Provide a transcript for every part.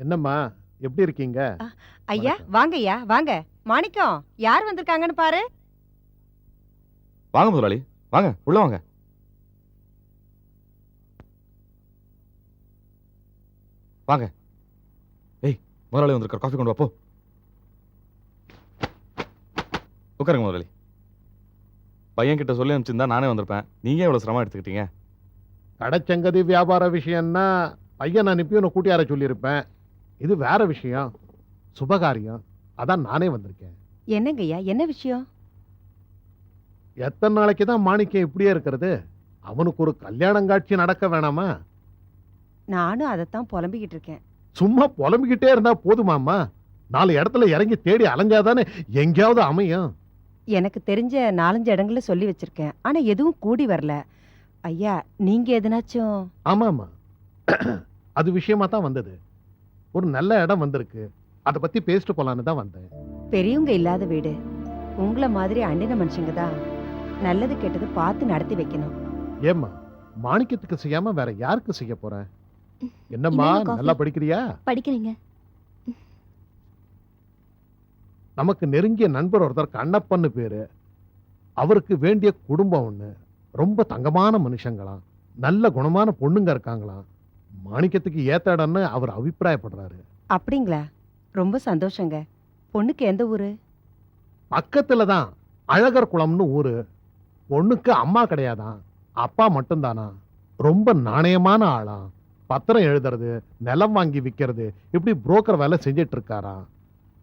என்னம்மா எப்படி இருக்கீங்க? அ, ஐயா வணக்கம். வாங்கய்யா வாங்க. மாணிக்கம் யார் வந்திருக்காங்கன்னு பாரு. வாங்க முதலாளி, வாங்க உள்ள வாங்க. வாங்க. ஏய், முதலாளி வந்திருக்கார், காஃபி கொண்டு வா போ. உட்காருங்க முதலாளி. பையன் கிட்ட சொல்லி அனுப்பிச்சிருந்தா நானே வந்திருப்பேன். நீங்க எவ்வளவு சிரமம் எடுத்துக்கிட்டீங்க? கடைச்சங்கதி வியாபார விஷயம்னா பையன் அனுப்பி உன்னை கூட்டியார சொல்லியிருப்பேன். இது வேற விஷயம், சுபகாரியம். அதான் நானே வந்திருக்கேன். என்னங்கய்யா என்ன விஷயம்? எத்தனை நாளைக்கு தான் மாணிக்கம் இப்படியே இருக்கிறது? அவனுக்கு ஒரு கல்யாணம் காட்சி நடக்க வேணாமா? நானும் அதைத்தான் புலம்பிக்கிட்டு இருக்கேன். சும்மா புலம்பிக்கிட்டே இருந்தா போதுமாம்மா? 4 இடத்துல இறங்கி தேடி அலைஞ்சாதானே எங்கேயாவது அமையும். எனக்கு தெரிஞ்ச 4-5 இடங்கள்ல சொல்லி வச்சிருக்கேன். ஆனா எதுவும் கூடி வரல. ஐயா நீங்க எதுனாச்சும். ஆமாமா, அது விஷயமா தான் வந்தது. ஒரு நல்ல இடம் வந்திருக்கு, அதை பத்தி பேசிட்டு போலான்னு தான் வந்தேன். பெரியவங்க இல்லாத வீடு. உங்களை மாதிரி அண்டின மனுஷங்க தான் நல்லது கெட்டது பார்த்து நடத்தி வைக்கணும். ஏம்மா, மாணிக்கத்துக்கு செய்யாம வேற யாருக்கு செய்ய போறேன்? என்னம்மா, இந்தாங்க coffee. நல்லா படிக்கிறியா? படிக்கிறீங்க. நமக்கு நெருங்கிய நண்பர் ஒருத்தர் கண்ணப்பன்னு பேரு. அவருக்கு வேண்டிய குடும்பம் ஒண்ணு. ரொம்ப தங்கமான மனுஷங்களாம், நல்ல குணமான பொண்ணுங்க இருக்காங்களாம். மாணிக்கத்துக்கு ஏத்த இடம்னு அவர் அபிப்பிராயப்படுறாரு. அப்படிங்களா? ரொம்ப சந்தோஷங்க. பொண்ணுக்கு எந்த ஊரு? பக்கத்துல தான் அழகர் குளம்னு ஊரு. பொண்ணுக்கு அம்மா கிடையாதான், அப்பா மட்டும்தானா. ரொம்ப நாணயமான ஆளாம். பத்திரம் எழுதுறது, நிலம் வாங்கி விற்கிறது, இப்படி புரோக்கர் வேலை செஞ்சிட்டு இருக்காராம்.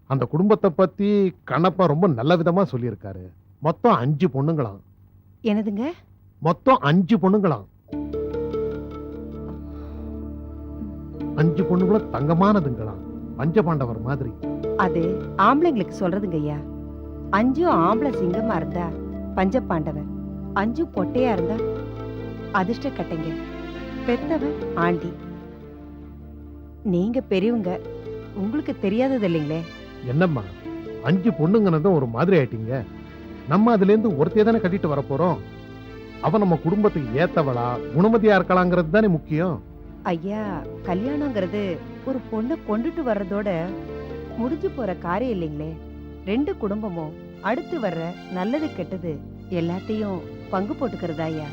அந்த குடும்பத்தை பத்தி கண்ணப்பா ரொம்ப நல்ல விதமா சொல்லியிருக்காரு. மொத்தம் 5 பொண்ணுங்களாம். என்னதுங்க? மொத்தம் 5 பொண்ணுங்களாம். 5 பொண்ணுங்களும் தங்கமானதுங்களாம், பஞ்சபாண்டவர் மாதிரி. அது ஆம்பளைங்களுக்கு சொல்றதுங்க ஐயா. 5 ஆம்பளை சிங்கமா இருந்தா பஞ்சபாண்டவர், 5 பொட்டையா இருந்தா அதிர்ஷ்ட கட்டைங்க. பெத்தவன் ஆண்டி. நீங்க பெரியவங்க, உங்களுக்கு தெரியாதது இல்லைங்களே. என்னம்மா, 5 பொண்ணுங்கனதும் ஒரு மாதிரி ஆயிட்டீங்க. நம்ம அதுல இருந்து ஒருத்தைய தானே கட்டிட்டு வர போறோம். அவ நம்ம குடும்பத்துக்கு ஏத்தவளா, குணமதியா இருக்கலாங்கிறது தானே முக்கியம். ஐயா, கல்யாணங்கிறது ஒரு பொண்ணை கொண்டுட்டு வர்றதோட முடிஞ்சு போற காரியம் இல்லைங்களே. 2 குடும்பமும் அடுத்து வர்ற நல்லது கெட்டது எல்லாத்தையும் பங்கு போட்டுக்கிறதா ஐயா.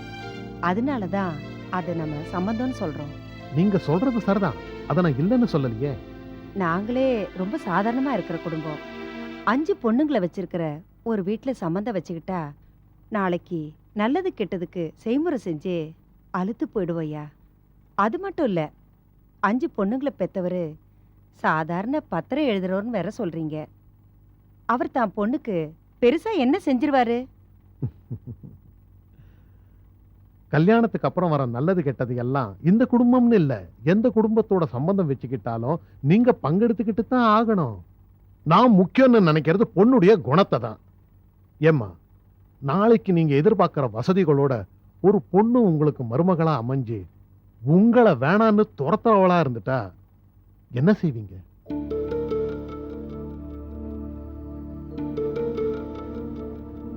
அதனாலதான் அதை நம்ம சம்மந்தம்னு சொல்றோம். நீங்க சொல்றது சரிதான், அத நான் இல்லைன்னு சொல்லலையே. நாங்களே ரொம்ப சாதாரணமா இருக்கிற குடும்பம். 5 பொண்ணுங்களை வச்சிருக்கிற ஒரு வீட்டுல சம்மந்தம் வச்சுக்கிட்டா நாளைக்கு நல்லது கெட்டதுக்கு செய்முறை செஞ்சு அலுத்து போயிடுவோம் ஐயா. அது மட்டும் இல்ல, 5 பொண்ணுங்களை பெத்தவரு சாதாரண பத்திரம் எழுதுறோன்னு வேற சொல்றீங்க. அவர் தான் பொண்ணுக்கு பெருசா என்ன செஞ்சிருவாரு? கல்யாணத்துக்கு அப்புறம் வர நல்லது கெட்டது எல்லாம் இந்த குடும்பம்னு இல்ல, எந்த குடும்பத்தோட சம்பந்தம் வச்சுக்கிட்டாலும் நீங்க பங்கெடுத்துக்கிட்டு தான் ஆகணும். நான் முக்கியம்னு நினைக்கிறது பொண்ணுடைய குணத்தை தான். ஏம்மா, நாளைக்கு நீங்க எதிர்பார்க்கிற வசதிகளோட ஒரு பொண்ணு உங்களுக்கு மருமகளா அமைஞ்சு உங்களை வேணான்னு துரத்துறவளா இருந்துட்டா என்ன செய்வீங்க?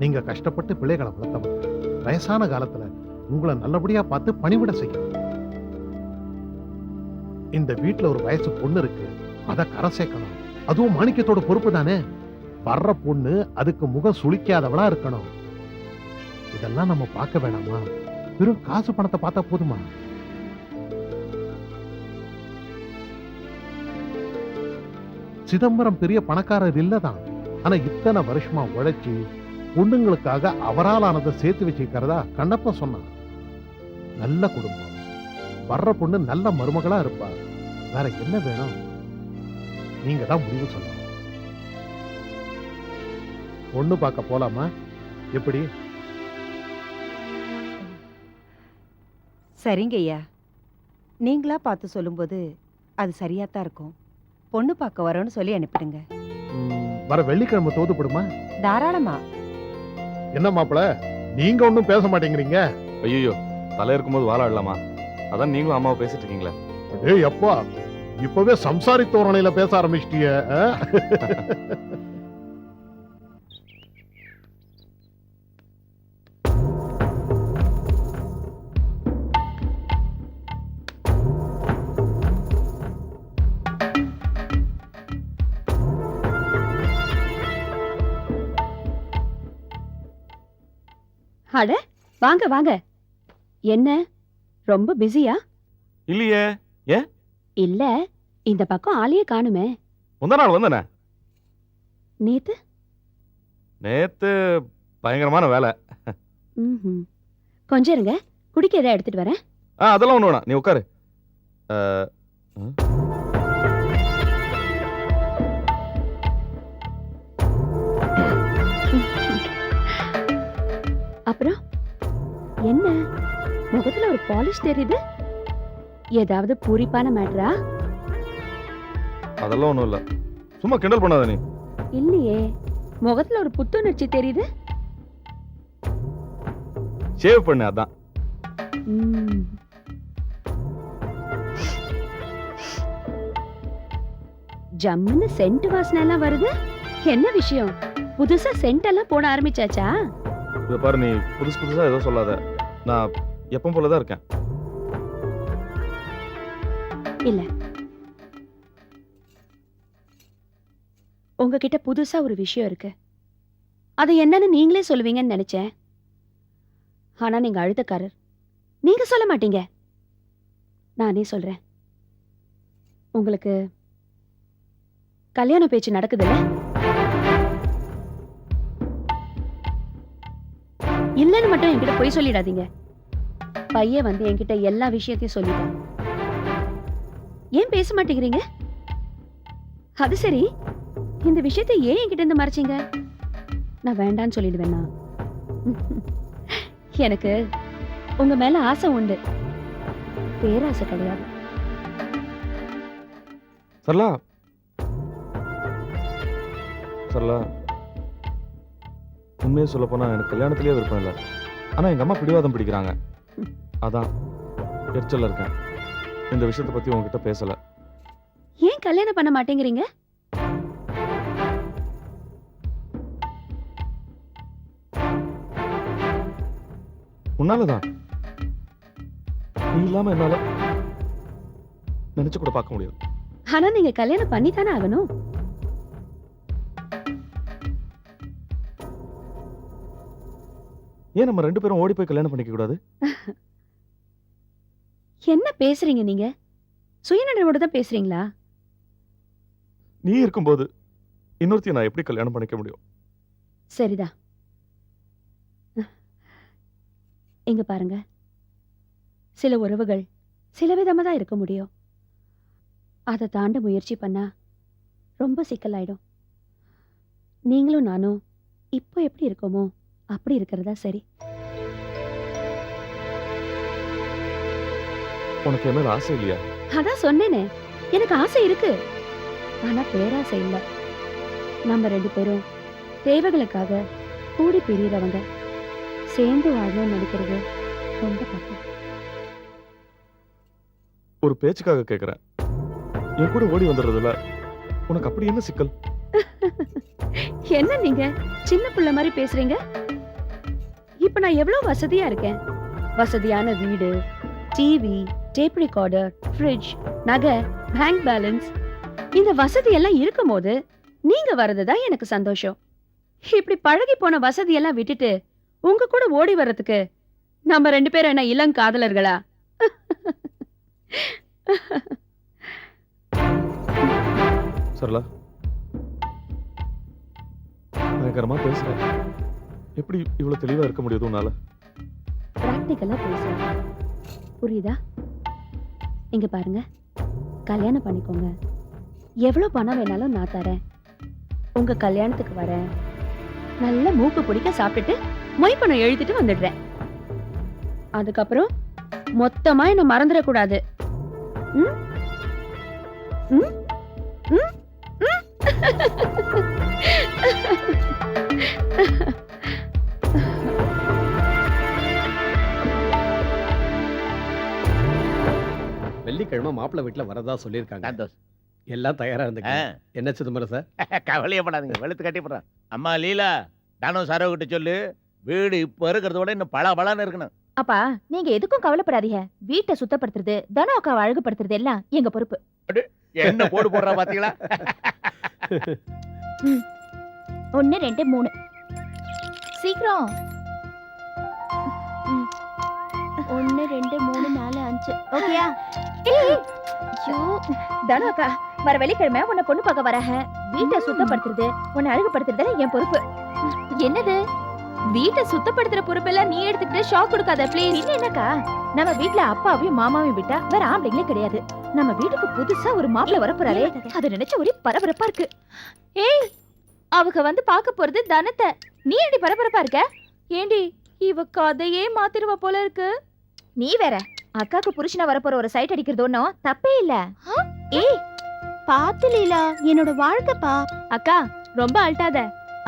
நீங்க கஷ்டப்பட்டு பிள்ளைகளை வளர்த்தவங்க, வயசான காலத்துல உங்களை நல்லபடியா பார்த்து பணிவிட செய்யணும். இந்த வீட்டுல ஒரு வயசு பொண்ணு இருக்கு, அத கரை சேர்க்கணும். அதுவும் மாணிக்கத்தோட பொறுப்பு தானே. வர்ற பொண்ணு அதுக்கு முகம் சுளிக்காதவளா இருக்கணும். இதெல்லாம் நம்ம பார்க்க வேணாமா? வெறும் காசு பணத்தை பார்த்தா போதுமா? சிதம்பரம் பெரிய பணக்காரர் இல்லதான், ஆனா இத்தனை வருஷமா உழைச்சி பொண்ணுங்களுக்காக அவரால் ஆனதை சேர்த்து வச்சுக்கிறதா கண்ணப்பா சொன்னான். நல்ல குடும்பம், வர்ற பொண்ணு நல்ல மருமகளா இருப்பா. வேற என்ன வேணும்? நீங்க தான் முடிவு சொல்லணும். பொண்ணு பார்க்க போலாமா? எப்படி? சரிங்க ஐயா, நீங்களா பார்த்து சொல்லும்போது அது சரியாத்தான் இருக்கும். பொண்ணு பார்க்க வரோன்னு சொல்லி அனுப்பிடுங்க. வர வெள்ளிக்கிழமை தோதுப்படுமா? தாராளமா. என்ன மாப்பிள, நீங்க ஒண்ணும் பேச மாட்டேங்கிறீங்க? ஐயோ, தலை இருக்கும்போது வாழாடலாமா? அதான் நீங்களும் அம்மாவை பேசிட்டு இருக்கீங்களே. ஏய் அப்பா, இப்பவே சம்சாரி தோரணையில பேச ஆரம்பிச்சிட்டிய. அட வாங்க வாங்க. என்ன ரொம்ப பிஸியா? இல்லையே. இல்ல, இந்த பக்கம் ஆளையே காணுமே. முந்தா நாள் வந்தனே. நேத்து? நேத்து பயங்கரமான வேலை. ம்ஹும். கொஞ்சம் இருங்க, குடிக்க ஏதாவது எடுத்துட்டு வரேன். அதெல்லாம் ஒண்ணு வேணாம், நீ உட்காரு. அப்புறம் என்ன முகத்துல ஒரு பாலிஷ் தெரியுது? ஏதாவது பூரிப்பான மேட்டரா? அதெல்லாம் ஒண்ணும் இல்ல, சும்மா கிண்டல் பண்ணாத நீ. இல்லையே, முகத்துல ஒரு புத்துணர்ச்சி தெரியுது. ஷேவ் பண்ணு, அதான். ம். ஜம்முன்னு சென்ட் வாசனை எல்லாம் வருது. என்ன விஷயம்? புதுசா சென்ட் எல்லாம் போட ஆரம்பிச்சாச்சா? இத பாரு, நீ புதுசு புதுசா ஏதோ சொல்லாத. நான் எப்பவும் போலதான் இருக்கேன். இல்ல, உங்ககிட்ட புதுசா ஒரு விஷயம் இருக்கு. அது என்னன்னு நீங்களே சொல்லுவீங்கன்னு நினைச்சேன். ஆனா நீங்க அழுத்தக்காரர், நீங்க சொல்ல மாட்டீங்க. நானே சொல்றேன். உங்களுக்கு கல்யாண பேச்சு நடக்குதுல்ல? இல்லன்னு மட்டும் என்கிட்ட போய் சொல்லிடாதீங்க. பையன் வந்து என்கிட்ட எல்லா விஷயத்தையும் சொல்லிட்டான். ஏன் பேச மாட்டேங்கிறீங்க? அது சரி, இந்த விஷயத்தை ஏன் என்கிட்ட இருந்து மறைச்சீங்க? நான் வேண்டான்னு சொல்லிடுவேனா? எனக்கு உங்க மேல ஆசை உண்டு, பேராசை கிடையாது. சரளா, சரளா, உண்மையை சொல்ல போனா எனக்கு கல்யாணத்திலேயே விருப்பம் இல்லை. ஆனா எங்க அம்மா பிடிவாதம் பிடிக்கிறாங்க. அதான் எரிச்சல்ல இருக்கேன். இந்த விஷயத்தை பத்தி உங்ககிட்ட பேசல. ஏன் கல்யாணம் பண்ண மாட்டேங்கிறீங்க? உன்னாலதான். நீ இல்லாம என்னால நினைச்சு கூட பார்க்க முடியாது. ஆனா நீங்க கல்யாணம் பண்ணித்தானே ஆகணும். ஏன் நம்ம 2 பேரும் ஓடி போய் கல்யாணம் பண்ணிக்க கூடாது? என்ன பேசுறீங்க நீங்க? சுயநலவோட தான் பேசுறீங்களா? நீ இருக்கும்போது இன்னொருத்தையும் நான் எப்படி கல்யாணம் பண்ணிக்க முடியும்? சரிதான். இங்க பாருங்க, சில உறவுகள் சில விதமா தான் இருக்க முடியும். அதை தாண்ட முயற்சி பண்ணா ரொம்ப சிக்கலாயிடும். நீங்களும் நானும் இப்போ எப்படி இருக்கோமோ அப்படி இருக்கிறதா சரி. உனக்கு என்ன ஆசை இல்லையா? அதான் சொன்னேனே, எனக்கு ஆசை இருக்கு, ஆனா பேராசை இல்ல. நம்ம 2 பேரும் தேவைகளுக்காக கூடி பிரியறவங்க. சேர்ந்து வாழணும்னு நினைக்கிறது ரொம்ப தப்பு. ஒரு பேச்சுக்காக கேக்குறேன். என் கூட ஓடி வந்துடுறதுல உனக்கு அப்படி என்ன சிக்கல்? என்ன நீங்க சின்ன பிள்ளை மாதிரி பேசுறீங்க? இப்ப நான் எவ்வளவு வசதியா இருக்கேன். வசதியான வீடு, டிவி, டேப் ரெக்கார்டர், ஃப்ரிட்ஜ், நகை, பேங்க் பேலன்ஸ். இந்த வசதி எல்லாம் இருக்கும் போது நீங்க வர்றதுதான் எனக்கு சந்தோஷம். இப்படி பழகி போன வசதி எல்லாம் விட்டுட்டு உங்க கூட ஓடி வர்றதுக்கு நம்ம 2 பேரும் என்ன இளங்காதலர்களா? சரளா, பயங்கரமா பேசுற. எப்படி இவ்வளவு தெளிவா இருக்க முடியுது உன்னால? பிராக்டிக்கலா பேசுறேன், புரியுதா? இங்க பாருங்க, கல்யாணம் பண்ணிக்கோங்க. எவ்வளவு பணம் வேணாலும் நான் தரேன். உங்க கல்யாணத்துக்கு வரேன், நல்ல மூக்கு பிடிக்க சாப்பிட்டுட்டு மொய் பணம் எழுதிட்டு வந்துடுறேன். அதுக்கப்புறம் மொத்தமா என்ன மறந்துடக்கூடாது. ம்? ம்? ம்? ம்? வெள்ளிக்கிழமை மாப்பிள்ளை வீட்டுல வரதா சொல்லியிருக்காங்க. சந்தோஷ். எல்லாம் தயாரா இருந்துங்க. என்ன சிதம்பரம் சார்? கவலையப்படாதீங்க, வெளுத்து கட்டிப்படுறேன். அம்மா லீலா, தானும் சரவு கிட்ட சொல்லு, வீடு இப்ப இருக்கிறத விட இன்னும் பளபளன்னு இருக்கணும். அப்பா, நீங்க எதுக்கும் கவலைப்படாதீங்க. வீட்டை சுத்தப்படுத்துறது, தனு அக்காவை அழகுபடுத்துறது எல்லாம் எங்க பொறுப்பு. என்ன போடு போடுறா பாத்தீங்களா? 1 2 3 சீக்கிரம். 2 3 4 5 ஓகேயா? ஐயோ தனு அக்கா, வர வெள்ளிக்கிழமை உன்னை பொண்ணு பார்க்க வராக. வீட்டை சுத்தப்படுத்துறது உன்னை அழகுபடுத்துறது என் பொறுப்பு. என்னது வீட்டை சுத்தப்படுத்துற பொறுப்பெல்லாம் நீ எடுத்துக்கிட்டு ஷாக் கொடுக்காத ப்ளீஸ். என்னக்கா, நம்ம வீட்ல அப்பாவையும் மாமாவையும் விட்டா வேற ஆம்பளைங்களே கிடையாது. நம்ம வீட்டுக்கு புதுசா ஒரு மாப்பிள்ளை வரப்போறாரே, அதை நினைச்ச ஒரே பரபரப்பா இருக்கு. ஏய், அவங்க வந்து பார்க்க போறது தனத்தை. நீ ஏண்டி பரபரப்பா இருக்க? ஏண்டி இவ கதையே மாத்திருவா போல இருக்கு. நீ வேற அக்காக்கு புருஷனா வரப்போற ஒரு சைட் அடிக்கிறது ஒன்னும் தப்பே இல்ல. ஏய் பாத்து லீலா, என்னோட வாழ்க்கைப்பா. அக்கா ரொம்ப அல்ட்டாத.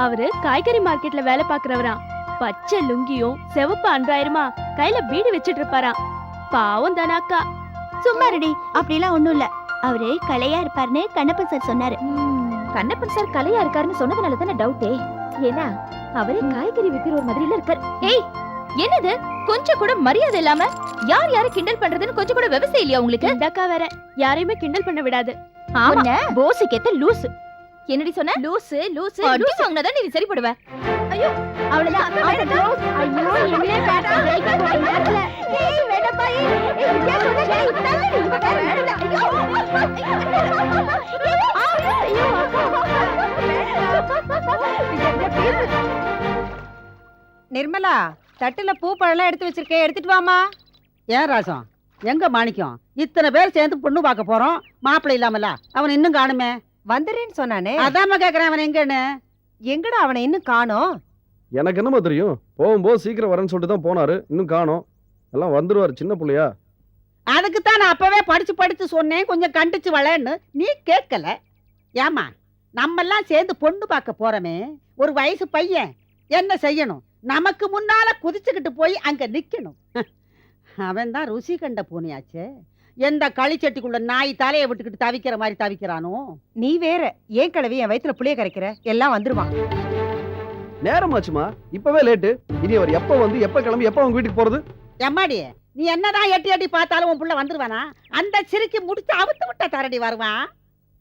அவரு காய்கறி மார்க்கெட்ல வேலை பாக்குறவராம். பச்சை லுங்கியும் சிவப்பு அன்றாயிரமா கையில பீடி வச்சிட்டு இருப்பாராம். பாவம் தானே அக்கா. சும்மா ரெடி, அப்படிலாம் ஒண்ணும் இல்ல. அவரு கலையா இருப்பாருன்னு கண்ணப்பன் சார் சொன்னாரு. கண்ணப்பன் சார் கலையா இருக்காருன்னு சொன்னதுனால தானே டவுட்டே. ஏன்னா அவரே காய்கறி விக்கிற ஒரு மாதிரில இருக்காரு. ஏய் என்னது, கொஞ்சம் கூட மரியாதை இல்லாம யார் யாரை கிண்டல் பண்றதுன்னு கொஞ்சம் கூட விவசாயம் இல்லையா உங்களுக்கு? இந்த அக்கா வேற யாரையுமே கிண்டல் பண்ண விடாது. ஆமா, போசுக்கேத்த லூசு. என்னடி சொன்ன? லூசு லூசு லூசு வாங்குனதான் நீ சரிப்படுவ. ஐயோ அவ்வளவுதான். ஐயோ என்ன பேட்டா பிரேக் போற நேரத்துல. ஏய் வேடப்பா, ஏய் வித்யா சொன்னா தள்ளி இவ வேற. நிர்மலா, தட்டுல பூ பழம் எடுத்து வச்சிருக்கேன், எடுத்துட்டு வாமா. ஏன் ராசம், எங்க மாணிக்கம்? இத்தனை பேர் சேர்ந்து பொண்ணு பார்க்க போறோம், மாப்பிள்ளை இல்லாமல அவன் இன்னும் காணுமே. வந்துறேன்னு சொன்னானே, அதாம கேக்குறேன் அவன் எங்கன்னு. எங்கடா அவனை இன்னும் காணோம்? எனக்கு என்னமா தெரியும், போகும்போது சீக்கிரம் வரேன்னு சொல்லிட்டு தான் போனாரு, இன்னும் காணோம். எல்லாம் வந்துருவாரு, சின்ன பிள்ளையா. அதுக்குத்தான் நான் அப்பவே படிச்சு சொன்னேன், கொஞ்சம் கண்டிச்சு வளன்னு. நீ கேட்கல. ஏமா, நம்ம எல்லாம் சேர்ந்து பொண்ணு பார்க்க போறோமே, ஒரு வயசு பையன் என்ன செய்யணும்? நமக்கு முன்னால குதிச்சுக்கிட்டு போய் அங்க நிக்கணும். அவன் தான் ருசி கண்ட பூனையாச்சே. எந்த களிச்சட்டிக்குள்ள நாய் தலையை விட்டுக்கிட்டு தவிக்கிற மாதிரி தவிக்கிறானோ. நீ வேற ஏன் கிழவி என் வயித்துல புளிய கரைக்கிற? எல்லாம் வந்துருவான். நேரமாச்சுமா, இப்பவே லேட்டு. இனி அவர் எப்ப வந்து எப்ப கிளம்பி எப்ப அவங்க வீட்டுக்கு போறது? எம்மாடி, நீ என்னதான் எட்டி எட்டி பார்த்தாலும் உன் புள்ள வந்துருவானா? அந்த சிரிக்கி முடிச்சு அவுத்து விட்ட தரடி வருவான்.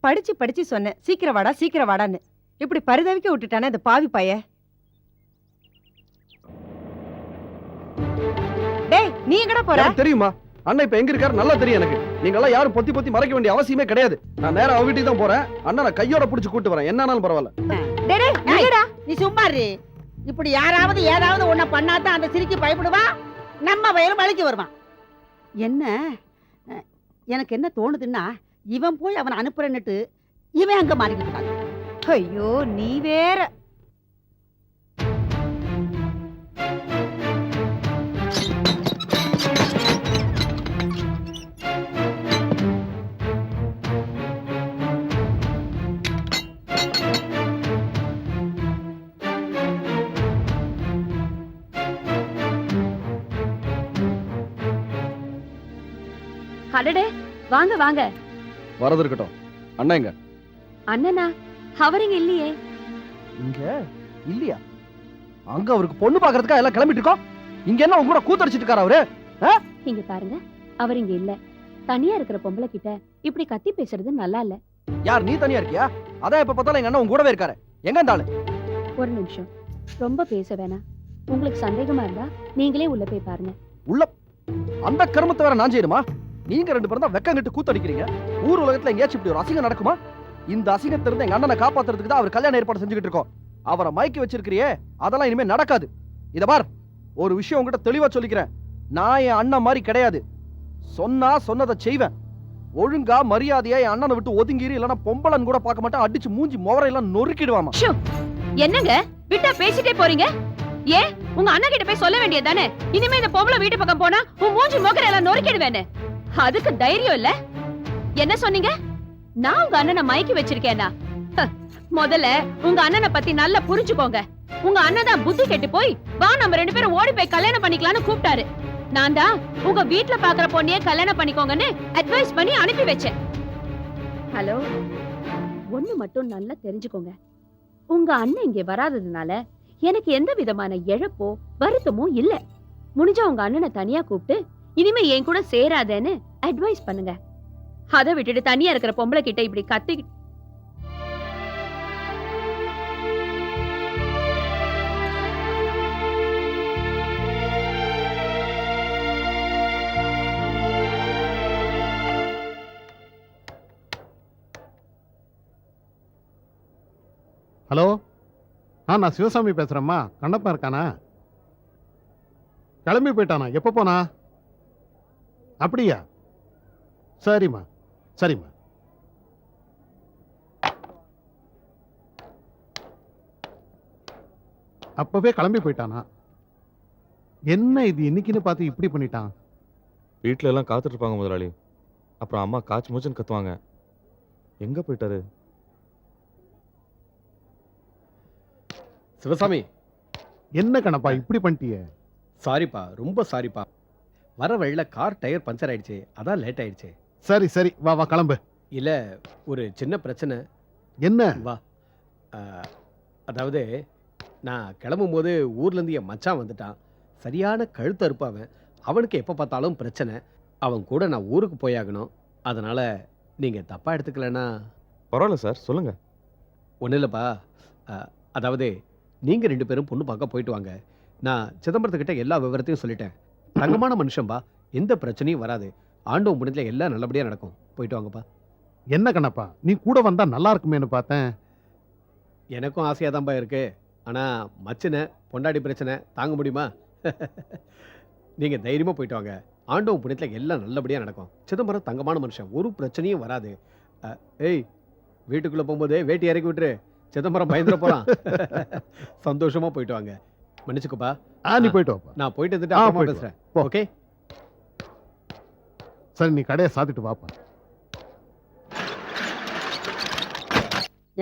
படிச்சு படிச்சு சொன்னேன் சீக்கிரம் வாடா சீக்கிரம் வாடான்னு. இப்படி பரிதவிக்க விட்டுட்டானே இந்த பாவி பைய. டேய் நீ எங்கடா போற? எனக்கு தெரியுமா, அண்ணன் இப்ப எங்க இருக்காரு நல்லா தெரியும் எனக்கு. நீங்க எல்லாம் யாரும் பொத்தி பொத்தி மறைக்க வேண்டிய அவசியமே கிடையாது. நான் நேரா அவ வீட்டுக்கு தான் போறேன். அண்ணனை கையோட புடிச்சு கூட்டு வரேன், என்னன்னாலும் பரவாயில்ல. டேய் டேய் நில்லுடா. நீ சும்மா இரு. இப்படி யாராவது ஏதாவது ஒன்ன பண்ணாதான் அந்த சிரிக்கி பயப்படுவா, நம்ம வயலும் வலிக்கு வருவான். என்ன எனக்கு என்ன தோணுதுன்னா, இவன் போய் அவன் அனுப்புறன்னுட்டு இவன் அங்க மாறிக்கிட்டான். ஐயோ நீ வேற. அடடே, வாங்க வாங்க. வரது இருக்கட்டும். அண்ணா எங்க? அண்ணனா? அவருங்க இல்லையே. இங்க இல்லையா? அங்க அவருக்கு பொண்ணு பாக்குறதுக்கா எல்லாம் கிளம்பிட்டு இருக்கோம். இங்க என்ன உங்க கூட கூத்தடிச்சிட்டு இருக்காரு அவரு? இங்க பாருங்க, அவர் இங்க இல்ல. தனியா இருக்கிற பொம்பளை கிட்ட இப்படி கத்தி பேசுறது நல்லா இல்ல. யார், நீ தனியா இருக்கியா? அதான் இப்ப பார்த்தாலும் எங்க அண்ணன் உங்க கூடவே இருக்காரு. எங்க இருந்தாலும் ஒரு நிமிஷம், ரொம்ப பேச வேணாம். உங்களுக்கு சந்தேகமா இருந்தா நீங்களே உள்ள போய் பாருங்க. உள்ள அந்த கர்மத்தை வேற நான் செய்யணுமா? நீங்க ரெண்டு பேரும் தான் வெக்கங்கிட்டு கூத்தடிக்கிறீங்க. ஊர் உலகத்துல எங்கேயாச்சும் இப்படி ஒரு அசிங்கம் நடக்குமா? இந்த அசிங்கத்துல இருந்து எங்க அண்ணனை காப்பாத்துறதுக்கு தான் அவர் கல்யாண ஏற்பாடு செஞ்சுக்கிட்டு இருக்கோம். அவரை மயக்கி வச்சிருக்கிறியே, அதெல்லாம் இனிமே நடக்காது. இத பார், ஒரு விஷயம் உங்ககிட்ட தெளிவா சொல்லிக்கிறேன். நான் என் அண்ணன் மாதிரி கிடையாது. சொன்னா சொன்னதை செய்வேன். ஒழுங்கா மரியாதையா என் அண்ணனை விட்டு ஒதுங்கிரு, இல்லைன்னா பொம்பளன் கூட பார்க்க மாட்டேன், அடிச்சு மூஞ்சி முவரையெல்லாம் நொறுக்கிடுவாமா. என்னங்க விட்டா பேசிட்டே போறீங்க? ஏன் உங்க அண்ணன் கிட்ட போய் சொல்ல வேண்டியது தானே? இனிமே இந்த பொம்பளை வீட்டு பக்கம் போனா உன் மூஞ்சி முகரை எல்லாம் நொறுக்கிடுவேன்னு. அதுக்கு தைரியம் இல்ல? என்ன சொன்னீங்க? நான் உங்க அண்ணனை மயக்கி வச்சிருக்கேனா? முதல்ல உங்க அண்ணனை பத்தி நல்லா புரிஞ்சுக்கோங்க. உங்க அண்ணன் தான் புத்தி கெட்டு போய் வா நம்ம ரெண்டு பேரும் ஓடி போய் கல்யாணம் பண்ணிக்கலாம்னு கூப்பிட்டாரு. நான் தான் உங்க வீட்டுல பாக்குற பொண்ணையே கல்யாணம் பண்ணிக்கோங்கன்னு அட்வைஸ் பண்ணி அனுப்பி வச்சேன். ஹலோ, ஒண்ணு மட்டும் நல்லா தெரிஞ்சுக்கோங்க. உங்க அண்ணன் இங்க வராததுனால எனக்கு எந்த விதமான இழப்போ வருத்தமோ இல்ல. முடிஞ்ச உங்க அண்ணனை தனியா கூப்பிட்டு இனிமே என் கூட சேராதேன்னு அட்வைஸ் பண்ணுங்க. அதை விட்டுட்டு தனியா இருக்கிற பொம்பளை கிட்ட இப்படி கத்தி. ஹலோ நான் சிவசாமி பேசுறேம்மா. கண்ணப்பா இருக்கானா? கிளம்பி போயிட்டானா? எப்போ போனா? அப்படியா? சரிம்மா சரிம்மா. அப்பவே கிளம்பி போயிட்டானா? என்ன இது இன்னைக்குன்னு பார்த்து இப்படி பண்ணிட்டான்? வீட்டில எல்லாம் காத்துட்டு இருப்பாங்க முதலாளி. அப்புறம் அம்மா காய்ச்சி மூச்சுன்னு கத்துவாங்க. எங்க போயிட்டாரு? சிவசாமி, என்ன கணப்பா இப்படி பண்ணிட்டியே? சாரிப்பா, ரொம்ப சாரிப்பா. வர வழியில கார் டயர் பஞ்சர் ஆயிடுச்சு, அதான் லேட் ஆயிடுச்சு. சரி சரி, வா வா கிளம்பு. இல்ல, ஒரு சின்ன பிரச்சனை. என்ன? வா. அதாவது நான் கிளம்பும் போது ஊர்ல இருந்து என் மச்சான் வந்துட்டான். சரியான கழுத்து அறுப்பாவன். அவனுக்கு எப்ப பார்த்தாலும் பிரச்சனை. அவன் கூட நான் ஊருக்கு போயாகணும். அதனால நீங்க தப்பா எடுத்துக்கலன்னா. பரவாயில்ல சார், சொல்லுங்க. ஒன்றும் இல்லைப்பா. அதாவது நீங்கள் 2 பேரும் பொண்ணு பார்க்க போயிட்டு வாங்க. நான் சிதம்பரத்துக்கிட்ட எல்லா விவரத்தையும் சொல்லிட்டேன். தங்கமான மனுஷன்பா, எந்த பிரச்சனையும் வராது. ஆண்டவன் புண்ணியத்தில் எல்லாம் நல்லபடியாக நடக்கும். போயிட்டு வாங்கப்பா. என்ன கண்ணப்பா, நீ கூட வந்தா நல்லா இருக்குமேன்னு பார்த்தேன். எனக்கும் ஆசையாக தான்ப்பா இருக்கு. ஆனால் மச்சினை பொண்டாடி பிரச்சனை தாங்க முடியுமா? நீங்கள் தைரியமாக போயிட்டு வாங்க. ஆண்டவன் புண்ணியத்தில் எல்லாம் நல்லபடியாக நடக்கும். சிதம்பரம் தங்கமான மனுஷன், ஒரு பிரச்சனையும் வராது. ஏய், வீட்டுக்குள்ளே போகும்போது வேட்டி இறக்கி விட்டுரு. சிதம்பரம் பயந்துட போறான். சந்தோஷமா போயிட்டு வாங்க. மன்னிச்சுக்கப்பா. நீ போயிட்டு வாப்பா. நான் போயிட்டு வந்துட்டு அப்புறமா போயிட்டு பேசுறேன். போ. ஓகே. சரி, நீ கடையை சாத்திட்டு வாப்பா.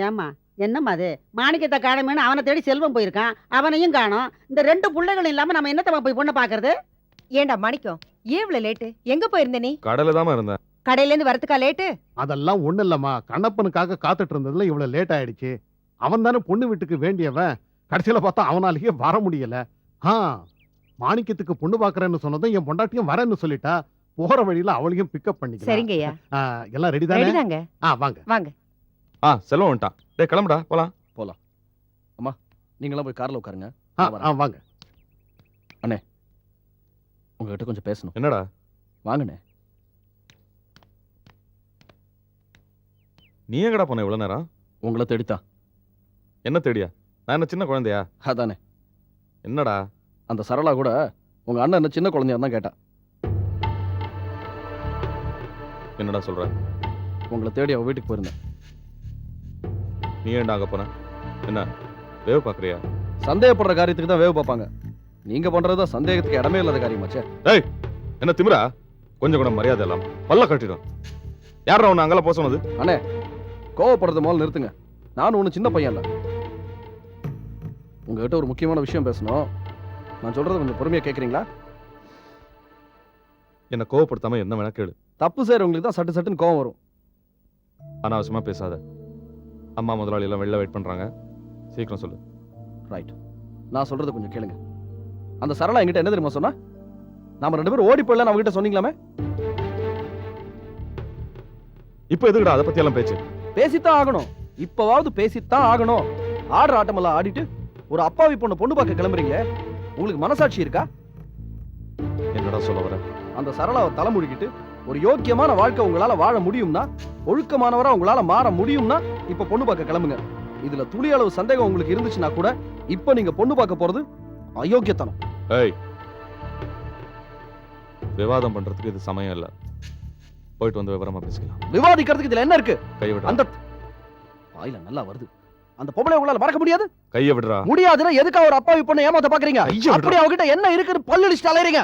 ஏம்மா என்னம்மா அது? மாணிக்கத்தை காணமேனு அவனை தேடி செல்வம் போயிருக்கான், அவனையும் காணோம். இந்த 2 பிள்ளைகளும் இல்லாம நம்ம என்னத்தம்மா போய் பொண்ணை பாக்குறது? ஏண்டா மாணிக்கம், ஏன் இவ்வளவு லேட்டு? எங்க போயிருந்த நீ? கடையில தான் இருந்தேன். கடையில இருந்து வரதுக்கா லேட்டு? அதெல்லாம் ஒண்ணு இல்லம்மா, கண்ணப்பனுக்காக காத்துட்டு இருந்ததுல இவ்வளவு லேட் ஆயிடுச்சு. அவன் தானே பொண்ணு வீட்டுக்கு வேண்டியவன். கடைசியில பார்த்தா அவனாலேயே வர முடியல. மாணிக்கத்துக்கு பொண்ணு பாக்குறேன்னு சொன்னதும் என் பொண்டாட்டியும் வரேன்னு சொல்லிட்டா. போற வழியில அவளையும் பிக்கப் பண்ணிக்கலாம். சரிங்கய்யா. எல்லாம் ரெடி தானே? ரெடிதாங்க. வாங்க வாங்க. செல்வம் வந்துட்டான். டேய் கிளம்புடா, போலாம். நீங்களாம் போய் கார்ல உட்காருங்க. வாங்க. உங்ககிட்ட கொஞ்சம் பேசணும். என்னடா? வாங்கண்ணே. நீ எங்கடா போன இவ்வளவு நேரம்? உங்களை தேடித்தான். என்ன தேடியா? நான் என்ன சின்ன குழந்தையா? அதானே. என்னடா? அந்த சரளா கூட உங்க அண்ணன் என்ன சின்ன குழந்தையா தான் கேட்டா. என்னடா சொல்ற? உங்களை தேடி அவ வீட்டுக்கு போயிருந்தேன். நீ ஏன்டா அங்க போன? என்ன வேவ் பாக்குறியா? சந்தேகப்படுற காரியத்துக்கு தான் வேவு பார்ப்பாங்க. நீங்க பண்றதா சந்தேகத்துக்கு இடமே இல்லாத காரியமாச்சே. ஏய், என்ன திமிரா? கொஞ்சம் கூட மரியாதை இல்லாம பல்ல கட்டிடும். யாரா உன்னை அங்கெல்லாம் போக சொன்னது? அண்ணே, கோவப்படுறத முதல்ல நிறுத்துங்க. நானும் ஒன்றும் சின்ன பையன் இல்ல. உங்ககிட்ட ஒரு முக்கியமான விஷயம் பேசணும். நான் சொல்றத கொஞ்சம் பொறுமையா கேட்குறீங்களா? என்ன கோவப்படுத்தாம என்ன வேணா கேளு. தப்பு செய்யறவங்களுக்கு தான் சட்டு சட்டுன்னு கோவம் வரும். அனாவசியமா பேசாத. அம்மா முதலாளி எல்லாம் வெளில வெயிட் பண்றாங்க. சீக்கிரம் சொல்லு. ரைட், நான் சொல்றத கொஞ்சம் கேளுங்க. அந்த சரளா என்கிட்ட என்ன தெரியுமா சொன்னா? நாம 2 பேரும் ஓடி போயிடலாம் நம்ம கிட்ட சொன்னீங்களாமே. இப்போ எதுக்குடா அதை பத்தி எல்லாம் பேச்சு? பேசித்தான் ஆகணும். இப்பவாவது பேசித்தான் ஆகணும். ஆடுற ஆட்டமெல்லாம் ஆடிட்டு ஒரு அப்பாவி பொண்ணு பார்க்க கிளம்புறீங்க. உங்களுக்கு மனசாட்சி இருக்கா? என்னடா சொல்ல வர? அந்த சரளாவை தலைமுடிக்கிட்டு ஒரு யோக்கியமான வாழ்க்கை உங்களால வாழ முடியும்னா, ஒழுக்கமானவரா உங்களால மாற முடியும்னா இப்ப பொண்ணு பார்க்க கிளம்புங்க. இதுல துளி அளவு சந்தேகம் உங்களுக்கு இருந்துச்சுன்னா கூட இப்ப நீங்க பொண்ணு பார்க்க போறது அயோக்கியத்தனம். ஏய், விவாதம் பண்றதுக்கு இது சமயம் இல்ல. போயிட்டு வந்து விவரமா பேசிக்கலாம். விவாதிக்கிறதுக்கு இதுல என்ன இருக்கு? கையை விடுறா. அந்த வாயில நல்லா வருது. அந்த பொம்பளை உங்களால மறக்க முடியாது? கையை விடுறா. முடியாதுன்னா எதுக்கா ஒரு அப்பாவி பொண்ணை ஏமாத்த பாக்குறீங்க? கையை விடுறா. அப்படி அவகிட்ட என்ன இருக்குன்னு பல்லடிச்சுட்டு அலையறீங்க.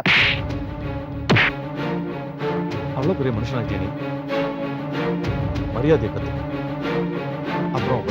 அவ்வளவு பெரிய மனுஷனாக்கிய நீ மரியாதையை கத்து. அப்புறம்